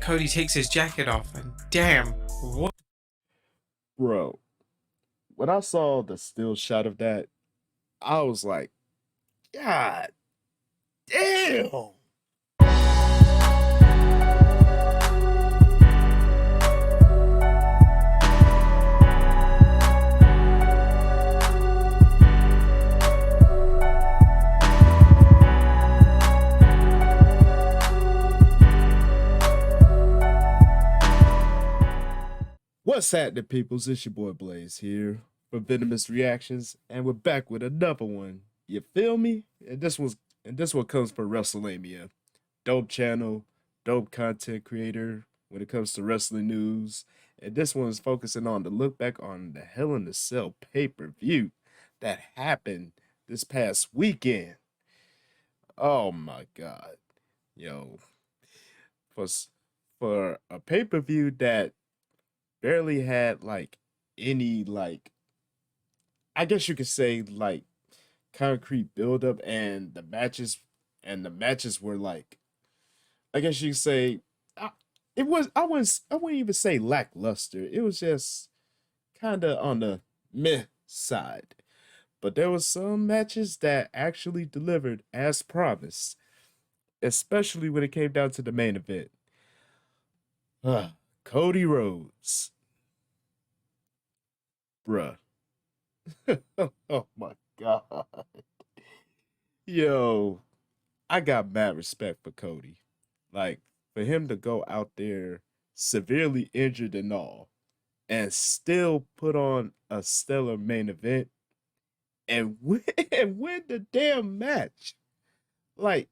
Cody takes his jacket off, and damn, what? Bro, when I saw the still shot of that, I was like, God damn. What's happening, peoples? It's your boy Blaze here for Venomous Reactions, and we're back with another one. You feel me? And this one comes from WrestleMania. Dope channel, dope content creator when it comes to wrestling news. And this one is focusing on the look back on the Hell in the Cell pay-per-view that happened this past weekend. Oh my god. Yo. For for a pay-per-view that barely had like any like I guess you could say like concrete buildup, and the matches were like, I guess you could say, I, I wouldn't even say lackluster. It was just kind of on the meh side. But there was some matches that actually delivered as promised, especially when it came down to the main event. Cody Rhodes, bruh. Oh my god. Yo, I got mad respect for Cody. Like, for him to go out there severely injured and all, and still put on a stellar main event and win, and win the damn match. Like,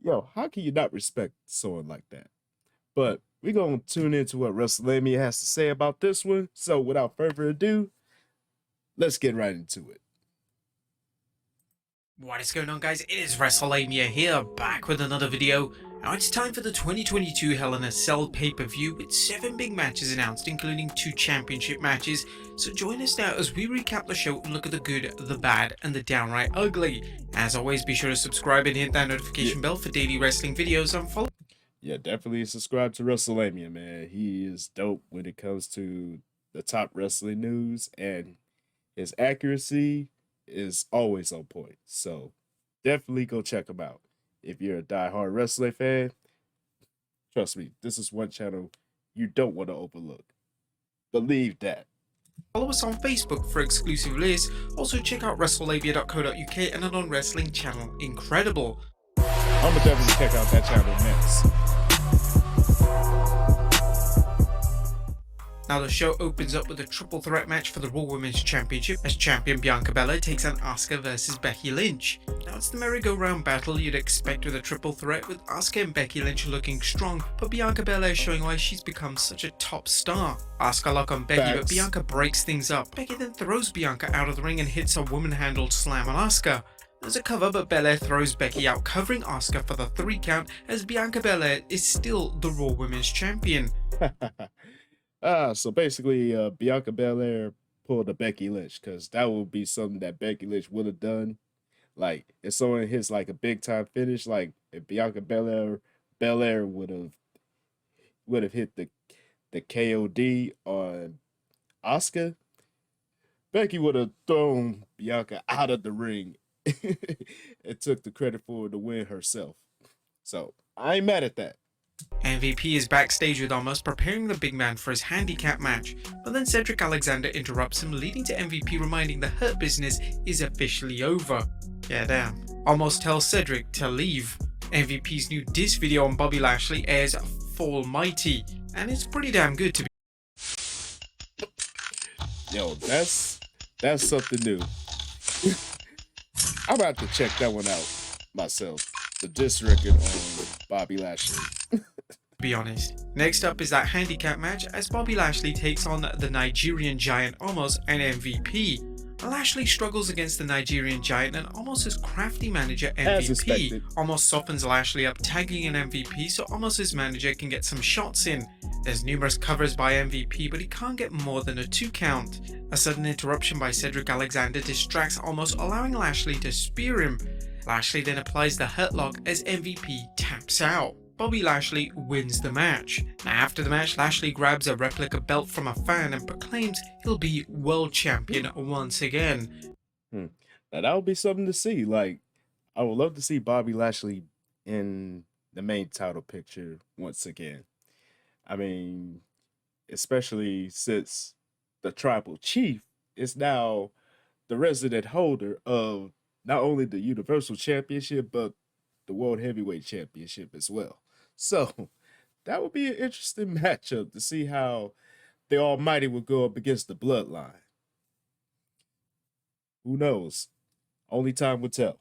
yo, how can you not respect someone like that? But we're going to tune into what WrestleMania has to say about this one. So, without further ado, let's get right into it. What is going on, guys? It is WrestleMania here, back with another video. Now it's time for the 2022 Hell in a Cell pay-per-view with 7 big matches announced, including 2 championship matches. So join us now as we recap the show and look at the good, the bad, and the downright ugly. As always, be sure to subscribe and hit that notification bell for daily wrestling videos and follow. Yeah, definitely subscribe to WrestleMania, man. He is dope when it comes to the top wrestling news, and his accuracy is always on point. So definitely go check him out. If you're a diehard wrestling fan, trust me, this is one channel you don't want to overlook. Believe that. Follow us on Facebook for exclusive lists. Also check out WrestleLabia.co.uk and a non-wrestling channel, Incredible. I'm gonna definitely check out that channel next. Now the show opens up with a triple threat match for the Raw Women's Championship as champion Bianca Belair takes on Asuka versus Becky Lynch. Now it's the merry-go-round battle you'd expect with a triple threat, with Asuka and Becky Lynch looking strong, but Bianca Belair showing why she's become such a top star. Asuka lock on Becky, but Bianca breaks things up. Becky then throws Bianca out of the ring and hits a woman-handled slam on Asuka. There's a cover, but Belair throws Becky out, covering Asuka for the 3 count, as Bianca Belair is still the Raw Women's Champion. So basically, Bianca Belair pulled a Becky Lynch, because that would be something that Becky Lynch would have done. Like, if someone hits like a big time finish, like if Bianca Belair would have hit the KOD on Asuka, Becky would have thrown Bianca out of the ring and took the credit for the win herself. So I ain't mad at that. MVP is backstage with Omos preparing the big man for his handicap match, but then Cedric Alexander interrupts him, leading to MVP reminding the Hurt Business is officially over. Yeah, damn. Omos tells Cedric to leave. MVP's new diss video on Bobby Lashley airs Fall Mighty, and it's pretty damn good to be. Yo, that's something new. I'm about to check that one out myself. The diss record on Bobby Lashley. Be honest. Next up is that handicap match as Bobby Lashley takes on the Nigerian Giant Omos and MVP. Lashley struggles against the Nigerian Giant and Omos' crafty manager MVP. Omos softens Lashley up, tagging an MVP so Omos' manager can get some shots in. There's numerous covers by MVP, but he can't get more than a 2 count. A sudden interruption by Cedric Alexander distracts Omos, allowing Lashley to spear him. Lashley then applies the Hurt Lock as MVP taps out. Bobby Lashley wins the match. Now after the match, Lashley grabs a replica belt from a fan and proclaims he'll be world champion once again. Now that would be something to see. Like, I would love to see Bobby Lashley in the main title picture once again. I mean, especially since the tribal chief is now the resident holder of not only the Universal Championship, but the World Heavyweight Championship as well. So that would be an interesting matchup to see how the Almighty would go up against the Bloodline. Who knows? Only time will tell.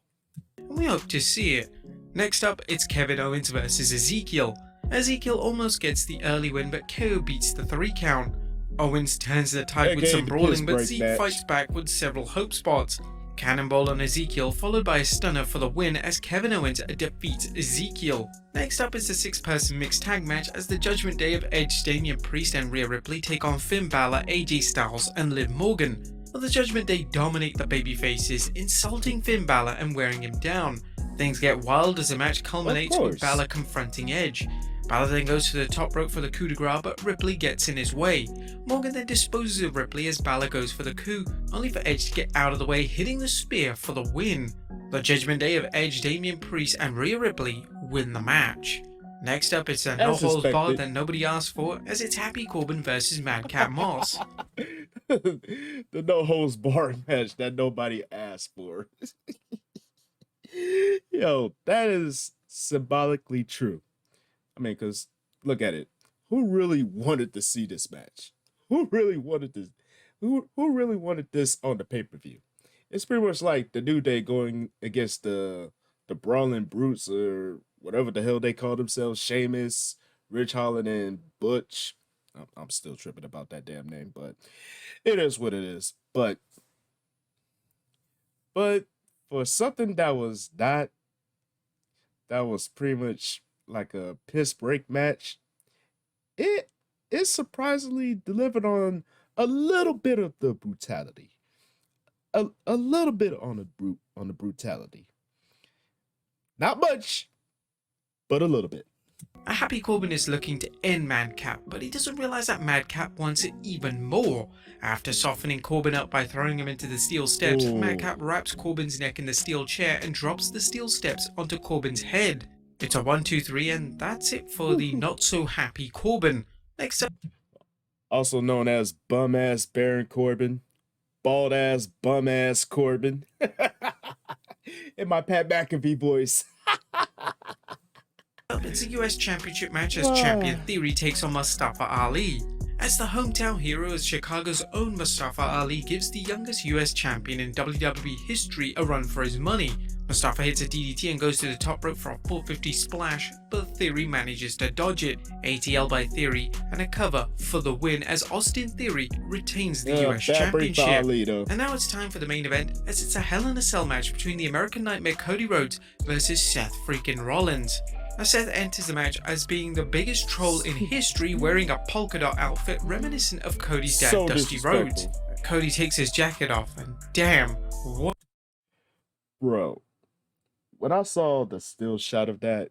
We hope to see it. Next up, it's Kevin Owens versus Ezekiel. Ezekiel almost gets the early win, but KO beats the 3 count. Owens turns the tide with some brawling, but Zeke fights back with several hope spots. Cannonball on Ezekiel, followed by a stunner for the win as Kevin Owens defeats Ezekiel. Next up is the 6-person mixed tag match as the Judgment Day of Edge, Damian Priest and Rhea Ripley take on Finn Balor, AJ Styles and Liv Morgan. But the Judgment Day dominate the babyfaces, insulting Finn Balor and wearing him down. Things get wild as the match culminates with Balor confronting Edge. Balor then goes to the top rope for the coup de grace, but Ripley gets in his way. Morgan then disposes of Ripley as Balor goes for the coup, only for Edge to get out of the way, hitting the spear for the win. The Judgment Day of Edge, Damian Priest and Rhea Ripley win the match. Next up, it's a no-holds-barred that nobody asked for, as it's Happy Corbin versus Madcap Moss. The no-holds-barred match that nobody asked for. Yo, that is symbolically true. I mean, because look at it. Who really wanted to see this match? Who really wanted this? Who really wanted this on the pay-per-view? It's pretty much like the New Day going against the Brawling Brutes or whatever the hell they call themselves, Sheamus, Rich Holland, and Butch. I'm still tripping about that damn name, but it is what it is. But for something that was pretty much like a piss break match, it surprisingly delivered on a little bit of the brutality. A little bit on the brutality. Not much, but a little bit. Happy Corbin is looking to end Madcap, but he doesn't realize that Madcap wants it even more. After softening Corbin up by throwing him into the steel steps, Madcap wraps Corbin's neck in the steel chair and drops the steel steps onto Corbin's head. It's a 1, 2, 3, and that's it for the not so happy Corbin. Next up, also known as bum ass Baron Corbin, bald ass bum ass Corbin, in my Pat McAfee voice. It's a US Championship match as Champion Theory takes on Mustafa Ali. As the hometown hero of Chicago's own Mustafa Ali gives the youngest US champion in WWE history a run for his money. Mustafa hits a DDT and goes to the top rope for a 450 splash, but Theory manages to dodge it. ATL by Theory and a cover for the win as Austin Theory retains the US Championship. And now it's time for the main event as it's a Hell in a Cell match between the American Nightmare Cody Rhodes versus Seth freaking Rollins. Now Seth enters the match as being the biggest troll in history, wearing a polka dot outfit reminiscent of Cody's dad, Dusty Rhodes. Cody takes his jacket off and damn, what? Bro, when I saw the still shot of that,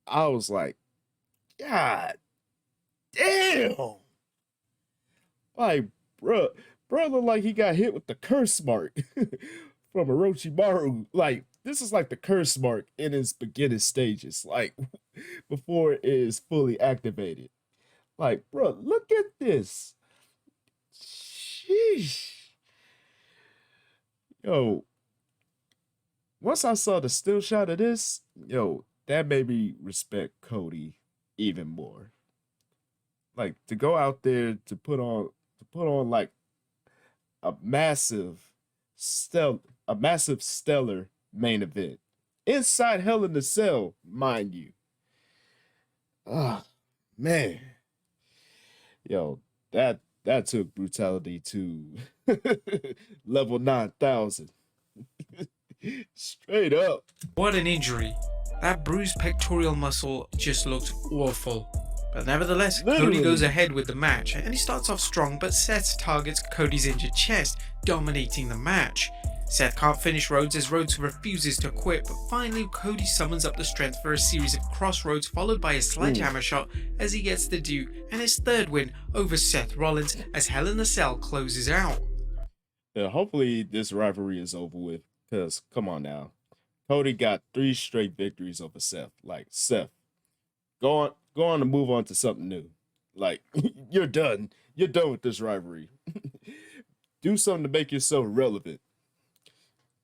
I was like, God damn. Like, bro looked like he got hit with the curse mark from Orochimaru. Like, this is like the curse mark in its beginning stages, like before it is fully activated. Like, bro, look at this. Sheesh. Yo, once I saw the still shot of this, yo, that made me respect Cody even more. Like, to go out there to put on like a massive stellar main event inside Hell in a Cell, mind you. Ah, man, yo, that took brutality to level 9,000. Straight up. What an injury. That bruised pectoral muscle just looked awful. But nevertheless, Cody goes ahead with the match, and he starts off strong, but Seth targets Cody's injured chest, dominating the match. Seth can't finish Rhodes as Rhodes refuses to quit, but finally Cody summons up the strength for a series of crossroads followed by a sledgehammer shot as he gets the due and his third win over Seth Rollins as Hell in a Cell closes out. Yeah, hopefully this rivalry is over with, because come on now. Cody got 3 straight victories over Seth. Like, Seth, go on and move on to something new. Like, you're done. You're done with this rivalry. Do something to make yourself relevant.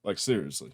Like, seriously.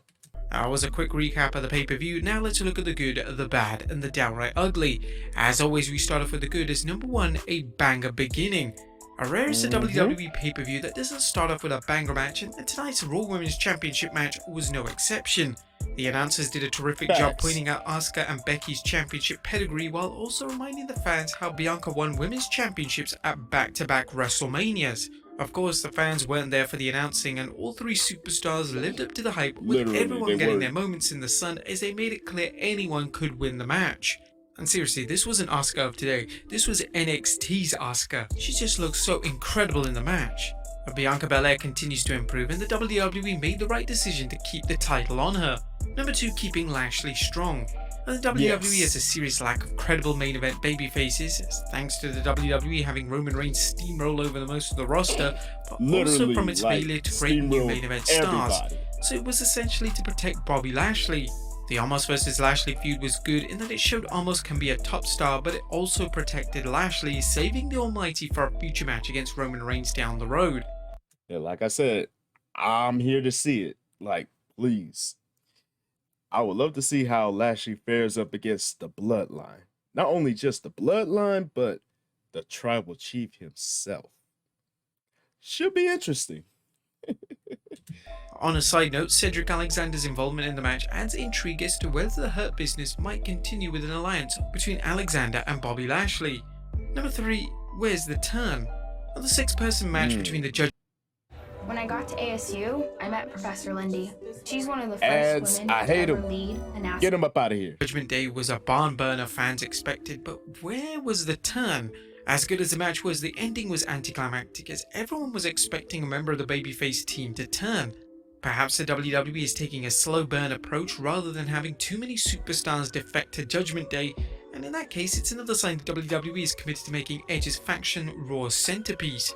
That was a quick recap of the pay-per-view. Now let's look at the good, the bad, and the downright ugly. As always, we start off with the good as number 1, a banger beginning. A rare is a WWE pay-per-view that doesn't start off with a banger match, and tonight's Raw Women's Championship match was no exception. The announcers did a terrific job pointing out Asuka and Becky's championship pedigree while also reminding the fans how Bianca won women's championships at back-to-back WrestleManias. Of course, the fans weren't there for the announcing, and all 3 superstars lived up to the hype, with everyone getting their moments in the sun as they made it clear anyone could win the match. And seriously, this wasn't Asuka of today, this was NXT's Asuka. She just looked so incredible in the match. But Bianca Belair continues to improve, and the WWE made the right decision to keep the title on her. Number 2, keeping Lashley strong. And the WWE has a serious lack of credible main event babyfaces, thanks to the WWE having Roman Reigns steamroll over the most of the roster, but also from its failure to create new main event stars. So it was essentially to protect Bobby Lashley. The Omos vs Lashley feud was good in that it showed Omos can be a top star, but it also protected Lashley, saving the Almighty for a future match against Roman Reigns down the road. Yeah, like I said, I'm here to see it. Like, please. I would love to see how Lashley fares up against the Bloodline. Not only just the Bloodline, but the Tribal Chief himself. Should be interesting. On a side note, Cedric Alexander's involvement in the match adds intrigue as to whether the Hurt Business might continue with an alliance between Alexander and Bobby Lashley. Number 3, where's the turn? On the 6-person match between the judge. When I got to ASU, I met Professor Lindy. She's one of the first women I hate to ever him. lead an Get him up out of here. Judgment Day was a barn burner fans expected, but where was the turn? As good as the match was, the ending was anticlimactic as everyone was expecting a member of the babyface team to turn. Perhaps the WWE is taking a slow burn approach rather than having too many superstars defect to Judgment Day, and in that case it's another sign the WWE is committed to making Edge's faction Raw's centerpiece.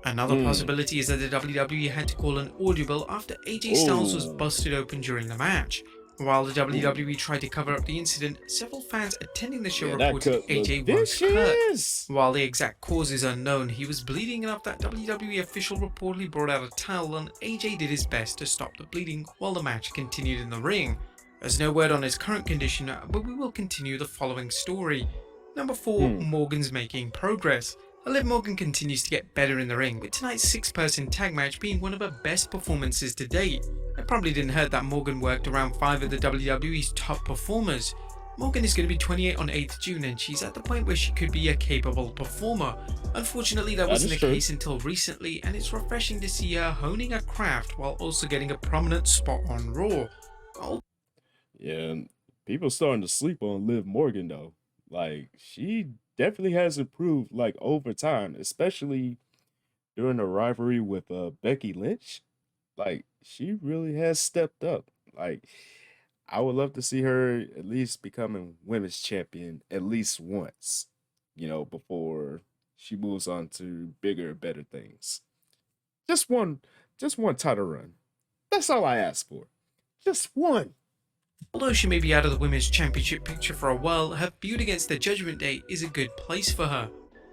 Another possibility is that the WWE had to call an audible after AJ Styles was busted open during the match. While the WWE tried to cover up the incident, several fans attending the show reported AJ was hurt. While the exact cause is unknown, he was bleeding enough that WWE official reportedly brought out a towel and AJ did his best to stop the bleeding while the match continued in the ring. There's no word on his current condition, but we will continue the following story. Number 4, Morgan's making progress. Liv Morgan continues to get better in the ring, with tonight's 6-person tag match being one of her best performances to date. It probably didn't hurt that Morgan worked around 5 of the WWE's top performers. Morgan is going to be 28 on 8th June and she's at the point where she could be a capable performer. Unfortunately, that wasn't the case until recently, and it's refreshing to see her honing her craft while also getting a prominent spot on Raw. Yeah, people starting to sleep on Liv Morgan though. Like, she definitely has improved like over time, especially during the rivalry with Becky Lynch. Like, she really has stepped up. Like, I would love to see her at least becoming women's champion at least once, you know, before she moves on to bigger, better things. Just one title run. That's all I ask for. Just one. Although she may be out of the Women's Championship picture for a while, her feud against the Judgment Day is a good place for her.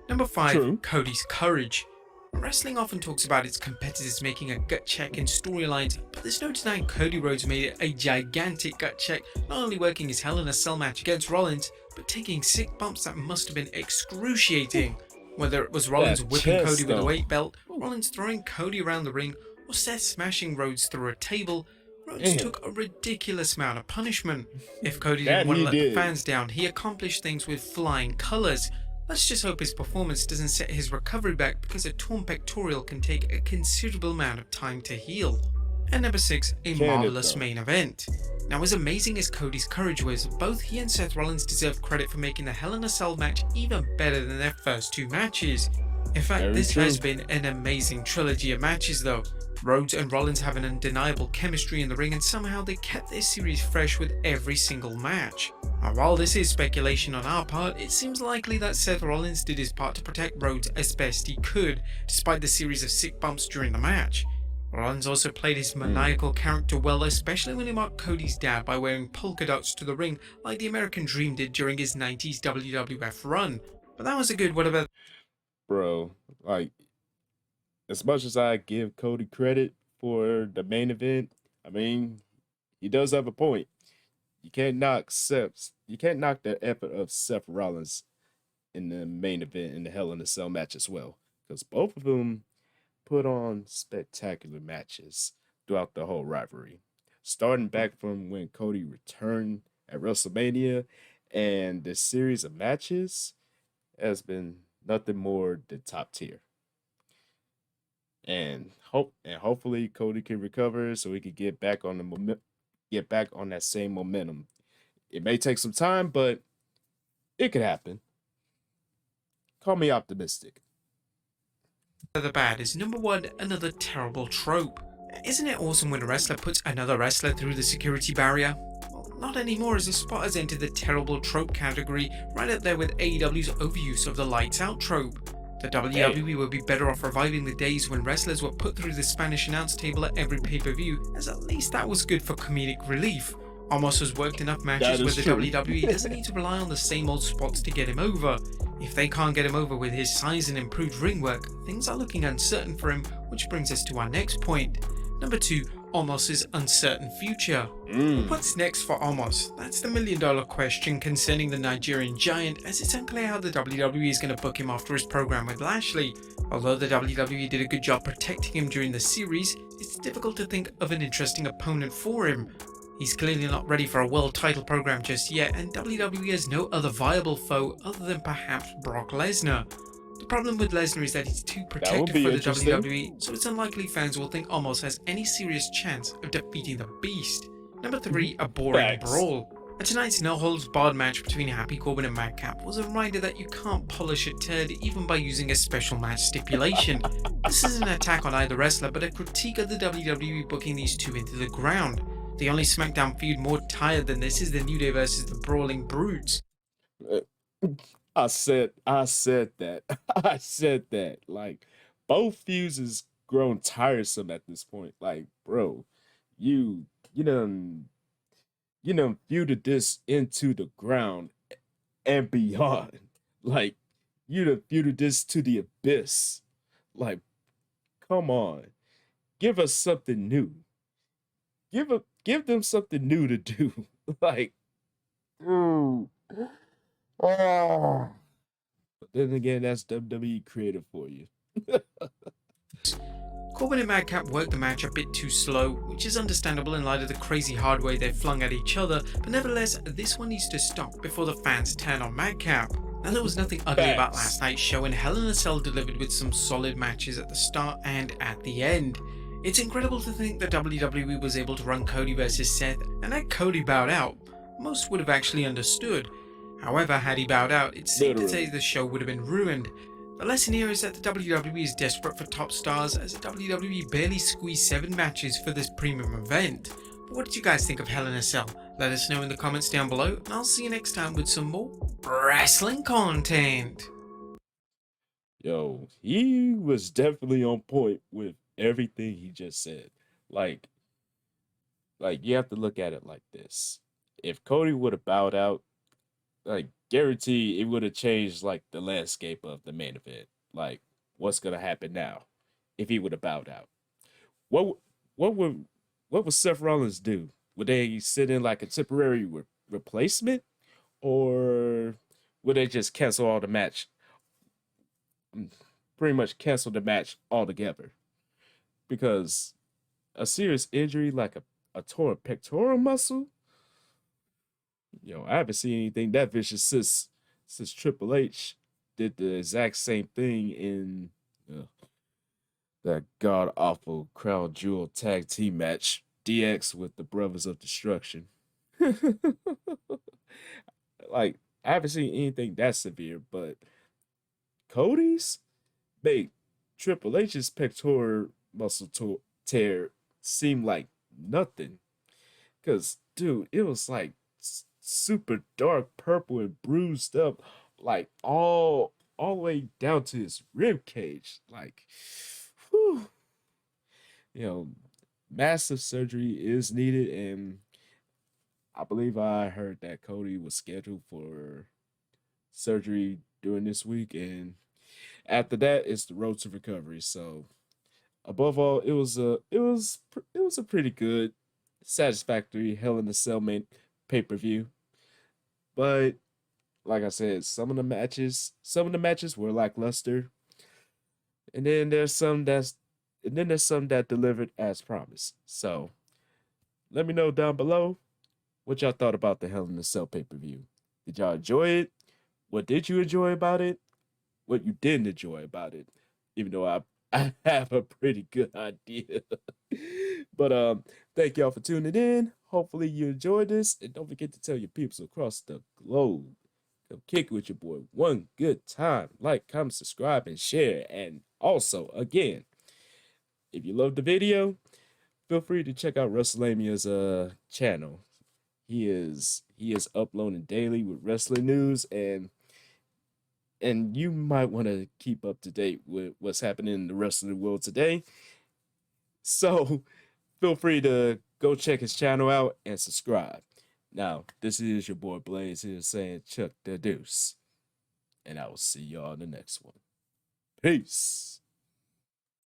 Number 5, Cody's courage. Wrestling often talks about its competitors making a gut check in storylines, but there's no denying Cody Rhodes made it a gigantic gut check, not only working his Hell in a Cell match against Rollins, but taking sick bumps that must have been excruciating. Whether it was Rollins whipping Cody with a weight belt, Rollins throwing Cody around the ring, or Seth smashing Rhodes through a table, Rhodes took a ridiculous amount of punishment. If Cody didn't want to let the fans down, he accomplished things with flying colours. Let's just hope his performance doesn't set his recovery back, because a torn pectoral can take a considerable amount of time to heal. And number 6, a marvellous main event. Now, as amazing as Cody's courage was, both he and Seth Rollins deserve credit for making the Hell in a Cell match even better than their first 2 matches. In fact, this has been an amazing trilogy of matches though. Rhodes and Rollins have an undeniable chemistry in the ring, and somehow they kept their series fresh with every single match. Now, while this is speculation on our part, it seems likely that Seth Rollins did his part to protect Rhodes as best he could, despite the series of sick bumps during the match. Rollins also played his maniacal character well, especially when he mocked Cody's dad by wearing polka dots to the ring like the American Dream did during his 90s WWF run. But that was a good what about Bro, like, as much as I give Cody credit for the main event, I mean, he does have a point. You can't knock the effort of Seth Rollins in the main event in the Hell in a Cell match as well. Because both of them put on spectacular matches throughout the whole rivalry. Starting back from when Cody returned at WrestleMania, and the series of matches has been nothing more than top tier. And hopefully Cody can recover so he can get back on that same momentum. It may take some time, but it could happen. Call me optimistic. the bad is number one, another terrible trope. Isn't it awesome when a wrestler puts another wrestler through the security barrier? Well, not anymore, as the spot has entered the terrible trope category, right up there with AEW's overuse of the lights out trope. The WWE would be better off reviving the days when wrestlers were put through the Spanish announce table at every pay-per-view, as at least that was good for comedic relief. Omos has worked enough matches where the WWE doesn't need to rely on the same old spots to get him over. If they can't get him over with his size and improved ring work, things are looking uncertain for him, which brings us to our next point. Number 2, Omos's uncertain future. What's next for Omos? That's the million-dollar question concerning the Nigerian giant, as it's unclear how the WWE is going to book him after his program with Lashley. Although the WWE did a good job protecting him during the series, it's difficult to think of an interesting opponent for him. He's clearly not ready for a world title program just yet, and WWE has no other viable foe other than perhaps Brock Lesnar. The problem with Lesnar is that he's too protected for the WWE, so it's unlikely fans will think Omos has any serious chance of defeating the Beast. Number 3, a boring brawl. And tonight's no-holds-barred match between Happy Corbin and Madcap was a reminder that you can't polish a turd even by using a special match stipulation. This isn't an attack on either wrestler, but a critique of the WWE booking these two into the ground. The only SmackDown feud more tired than this is the New Day versus the Brawling Brutes. I said that. I said that. Like, both feuds has grown tiresome at this point. Like, bro, you done feuded this into the ground and beyond. Like, you done feuded this to the abyss. Like, come on. Give us something new. Give them something new to do. Like, ooh. Oh. But then again, that's WWE creative for you. Corbin and Madcap worked the match a bit too slow, which is understandable in light of the crazy hard way they flung at each other, but nevertheless, this one needs to stop before the fans turn on Madcap. Now, there was nothing ugly about last night's show, and Hell in a Cell delivered with some solid matches at the start and at the end. It's incredible to think that WWE was able to run Cody versus Seth, and had Cody bowed out, most would have actually understood. However, had he bowed out, it's safe to say the show would have been ruined. The lesson here is that the WWE is desperate for top stars, as the WWE barely squeezed 7 matches for this premium event. But what did you guys think of Hell in a Cell? Let us know in the comments down below, and I'll see you next time with some more wrestling content. Yo, he was definitely on point with everything he just said. Like you have to look at it like this. If Cody would have bowed out, like, guarantee it would have changed like the landscape of the main event. Like, what's gonna happen now if he would have bowed out? What would Seth Rollins do? Would they sit in like a temporary replacement, or would they just cancel all the match? Pretty much cancel the match altogether, because a serious injury like a torn pectoral muscle. Yo, I haven't seen anything that vicious since Triple H did the exact same thing in that god awful Crown Jewel tag team match, DX with the Brothers of Destruction. Like, I haven't seen anything that severe, but Cody's made Triple H's pectoral muscle tear seemed like nothing. Cause dude, it was like super dark purple and bruised up, like all the way down to his rib cage. Like, whew, you know, massive surgery is needed, and I believe I heard that Cody was scheduled for surgery during this week, and after that, it's the road to recovery. So, above all, it was a pretty good, satisfactory Hell in a Cell main pay per view. But like I said, some of the matches were lackluster, and then there's some that delivered as promised. So let me know down below what y'all thought about the Hell in a Cell pay per view. Did y'all enjoy it? What did you enjoy about it? What you didn't enjoy about it? Even though I have a pretty good idea. But thank y'all for tuning in. Hopefully you enjoyed this, and don't forget to tell your peeps across the globe. Come kick it with your boy one good time. Like, comment, subscribe, and share. And also, again, if you love the video, feel free to check out WrestleMania's channel. He is uploading daily with wrestling news, and you might want to keep up to date with what's happening in the wrestling world today. So feel free to go check his channel out and subscribe. Now, this is your boy Blaze here saying Chuck the Deuce. And I will see y'all in the next one. Peace.